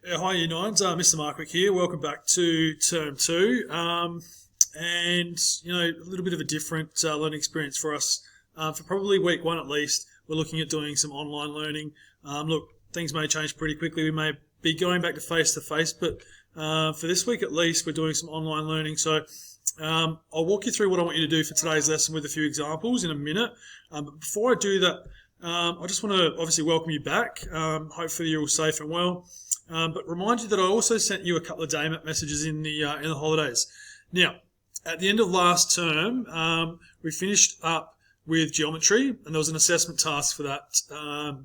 Yeah, hi, Year Nines. Mr. Markwick here. Welcome back to Term 2. And, a little bit of a different learning experience for us. For probably week 1 at least, we're looking at doing some online learning. Look, things may change pretty quickly. We may be going back to face-to-face, but for this week at least, we're doing some online learning. So I'll walk you through what I want you to do for today's lesson with a few examples in a minute. But before I do that, I just want to obviously welcome you back. Hopefully you're all safe and well. But remind you that I also sent you a couple of day map messages in the holidays. Now, at the end of last term, we finished up with geometry, and there was an assessment task for that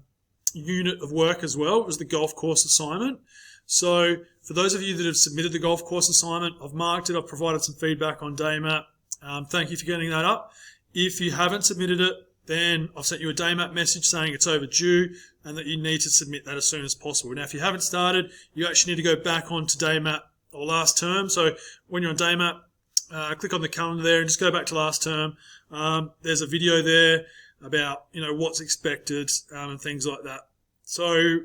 unit of work as well. It was the golf course assignment. So for those of you that have submitted the golf course assignment, I've marked it. I've provided some feedback on day map. Thank you for getting that up. If you haven't submitted it, then I've sent you a day map message saying it's overdue and that you need to submit that as soon as possible. Now, if you haven't started, you actually need to go back onto day map or last term. So when you're on day map, click on the calendar there and just go back to last term. There's a video there about what's expected and things like that. So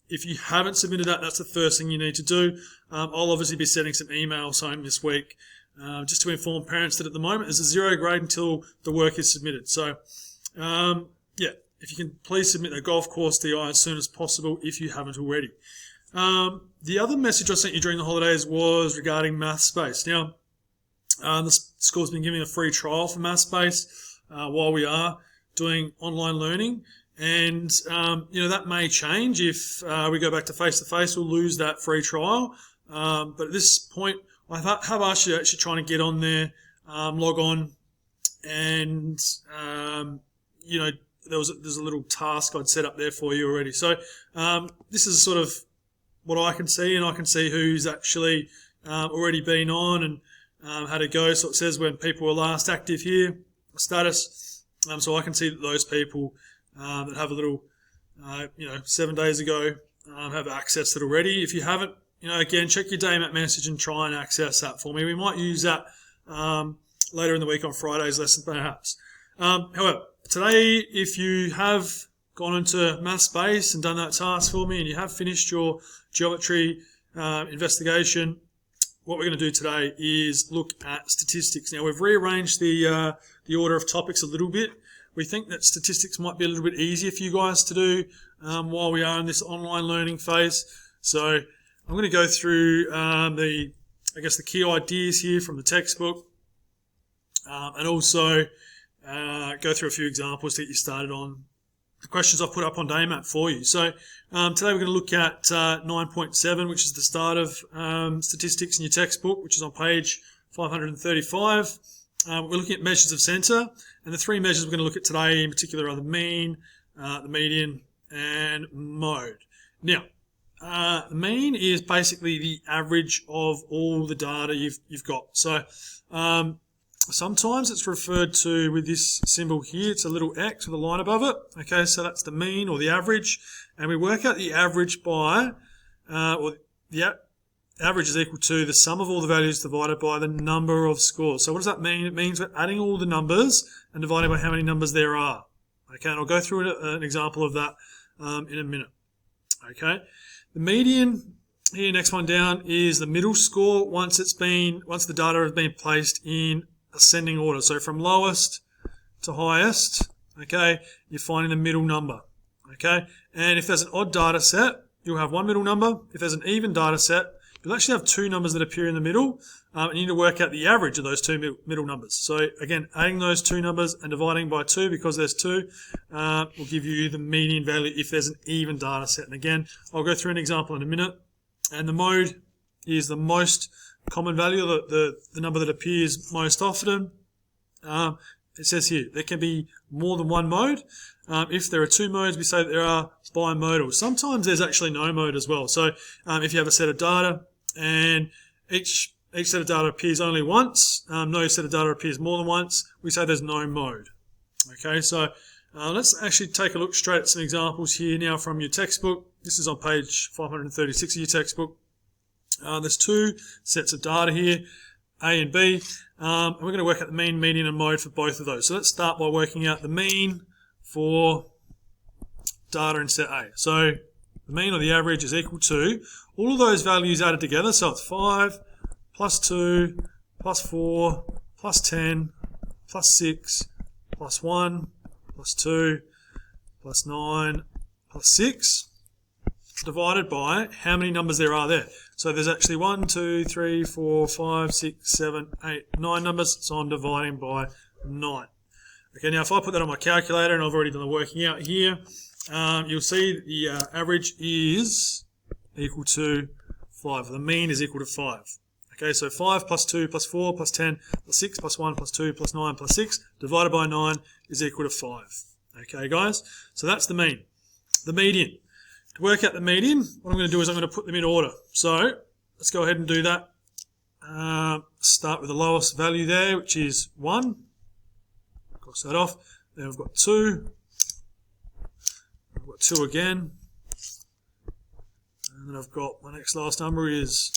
if you haven't submitted that, that's the first thing you need to do. I'll obviously be sending some emails home this week just to inform parents that at the moment there's a 0 grade until the work is submitted. So if you can please submit a golf course DI as soon as possible if you haven't already. The other message I sent you during the holidays was regarding MathSpace. Now, the school's been giving a free trial for MathSpace while we are doing online learning. And, that may change if we go back to face-to-face. We'll lose that free trial. But at this point, I have asked you to actually try and get on there, log on, and, there's a little task I'd set up there for you already. So this is sort of what I can see, and I can see who's actually already been on and had a go. So it says when people were last active here, status. So I can see that those people that have a little, 7 days ago have accessed it already. If you haven't, again, check your day map message and try and access that for me. We might use that later in the week on Friday's lesson, perhaps. However, today, if you have gone into MathSpace and done that task for me and you have finished your geometry investigation, what we're going to do today is look at statistics. Now, we've rearranged the order of topics a little bit. We think that statistics might be a little bit easier for you guys to do while we are in this online learning phase. So I'm going to go through the key ideas here from the textbook and also go through a few examples to get you started on the questions I've put up on day map for you. So today we're going to look at 9.7, which is the start of statistics in your textbook, which is on page 535. We're looking at measures of centre, and the 3 measures we're going to look at today in particular are the mean, the median, and mode. Now, the mean is basically the average of all the data you've got. So sometimes it's referred to with this symbol here. It's a little X with a line above it. Okay, so that's the mean or the average. And we work out the average by, average is equal to the sum of all the values divided by the number of scores. So what does that mean? It means we're adding all the numbers and dividing by how many numbers there are. Okay, and I'll go through an example of that in a minute. Okay, the median here, next one down, is the middle score once the data has been placed in ascending order. So from lowest to highest, okay, you're finding the middle number, okay? And if there's an odd data set, you'll have one middle number. If there's an even data set, you'll actually have 2 numbers that appear in the middle, and you need to work out the average of those 2 middle numbers. So again, adding those 2 numbers and dividing by 2 because there's 2 will give you the median value if there's an even data set. And again, I'll go through an example in a minute. And the mode is the most common value, the number that appears most often. It says here, there can be more than one mode. If there are 2 modes, we say that there are bimodal. Sometimes there's actually no mode as well. So if you have a set of data and each set of data appears only once, no set of data appears more than once, we say there's no mode. Okay, so let's actually take a look straight at some examples here now from your textbook. This is on page 536 of your textbook. There's 2 sets of data here, A and B, and we're going to work out the mean, median, and mode for both of those. So let's start by working out the mean for data in set A. So the mean or the average is equal to all of those values added together. So it's 5 plus 2 plus 4 plus 10 plus 6 plus 1 plus 2 plus 9 plus 6 divided by how many numbers there are there. So there's actually 1, 2, 3, 4, 5, 6, 7, 8, 9 numbers. So I'm dividing by 9. Okay, now if I put that on my calculator, and I've already done the working out here, you'll see the average is equal to 5. The mean is equal to 5. Okay, so 5 plus 2 plus 4 plus 10 plus 6 plus 1 plus 2 plus 9 plus 6 divided by 9 is equal to 5. Okay, guys, so that's the mean. The median. To work out the median, what I'm going to do is I'm going to put them in order. So let's go ahead and do that. Start with the lowest value there, which is 1. Cross that off. Then I've got 2. I've got 2 again. And then I've got my next last number is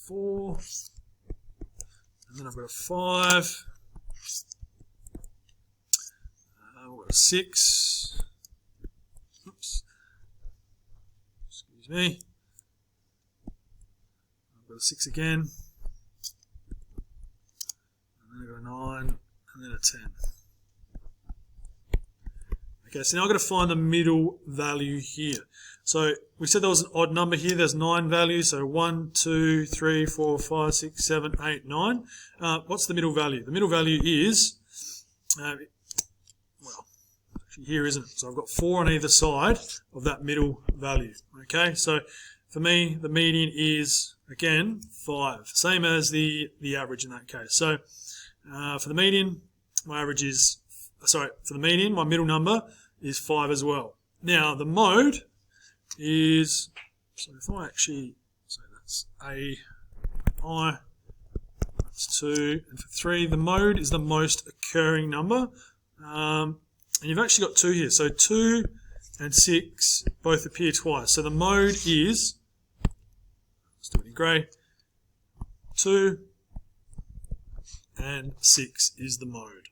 4. And then I've got a 5. I've got a 6. Oops. Excuse me. I've got a 6 again. And then I've got a 9. And then a 10. Okay, so now I've got to find the middle value here. So we said there was an odd number here. There's 9 values. So 1, 2, 3, 4, 5, 6, 7, 8, 9. What's the middle value? The middle value is, well, actually here isn't it? So I've got 4 on either side of that middle value. Okay, so for me, the median is, again, 5. Same as the average in that case. So for the median, my average is, for the median, my middle number is 5 as well. Now, the mode is, so if I actually, so that's I, that's 2, and for 3, the mode is the most occurring number. And you've actually got 2 here. So 2 and 6 both appear twice. So the mode is, let's do it in grey, 2 and 6 is the mode.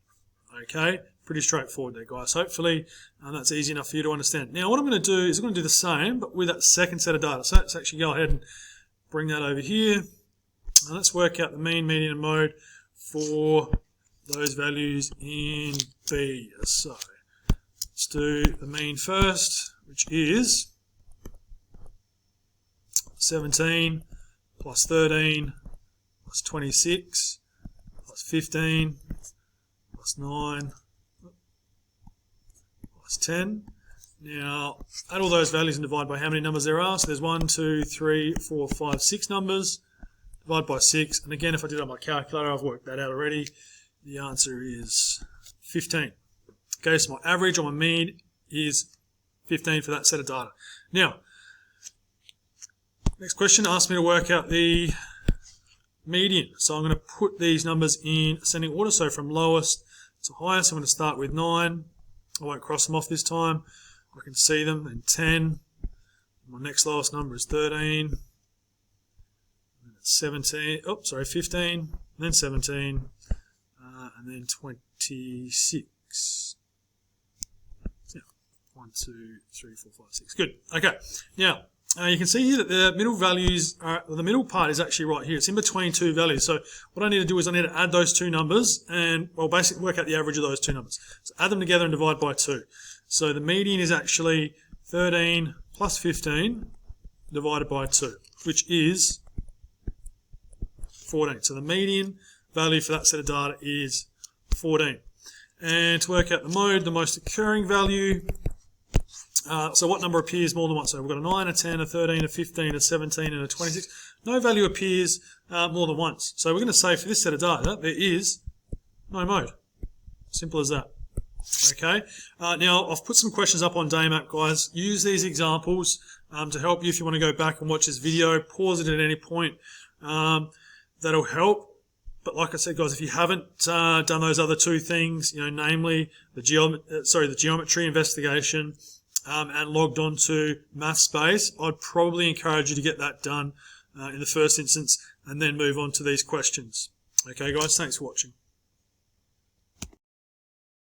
Okay, pretty straightforward there, guys. Hopefully that's easy enough for you to understand. Now what I'm going to do is I'm going to do the same, but with that second set of data. So let's actually go ahead and bring that over here. And let's work out the mean, median, and mode for those values in B. So let's do the mean first, which is 17 plus 13 plus 26 plus 15 plus 9 plus 10. Now, add all those values and divide by how many numbers there are. So there's 1, 2, 3, 4, 5, 6 numbers. Divide by 6. And again, if I did it on my calculator, I've worked that out already. The answer is 15. Okay, so my average or my mean is 15 for that set of data. Now, next question asks me to work out the median. So I'm going to put these numbers in ascending order. So from lowest to highest, I'm going to start with 9. I won't cross them off this time. I can see them. Then 10. My next lowest number is 13. 17. Oh, sorry, 15. And then 17. And then 26. Yeah. 1, 2, 3, 4, 5, 6. Good. Okay. Now, you can see here that the middle values are, the middle part is actually right here. It's in between 2 values. So what I need to do is I need to add those 2 numbers and, well, basically work out the average of those 2 numbers. So add them together and divide by 2. So the median is actually 13 plus 15 divided by 2, which is 14. So the median value for that set of data is 14. And to work out the mode, the most occurring value, so what number appears more than once? So we've got a 9, a 10, a 13, a 15, a 17, and a 26. No value appears more than once. So we're going to say for this set of data, there is no mode. Simple as that. Okay. Now, I've put some questions up on Daymap, guys. Use these examples to help you if you want to go back and watch this video. Pause it at any point. That'll help. But like I said, guys, if you haven't done those other 2 things, namely the geometry investigation and logged on to MathSpace, I'd probably encourage you to get that done in the first instance and then move on to these questions. Okay, guys, thanks for watching.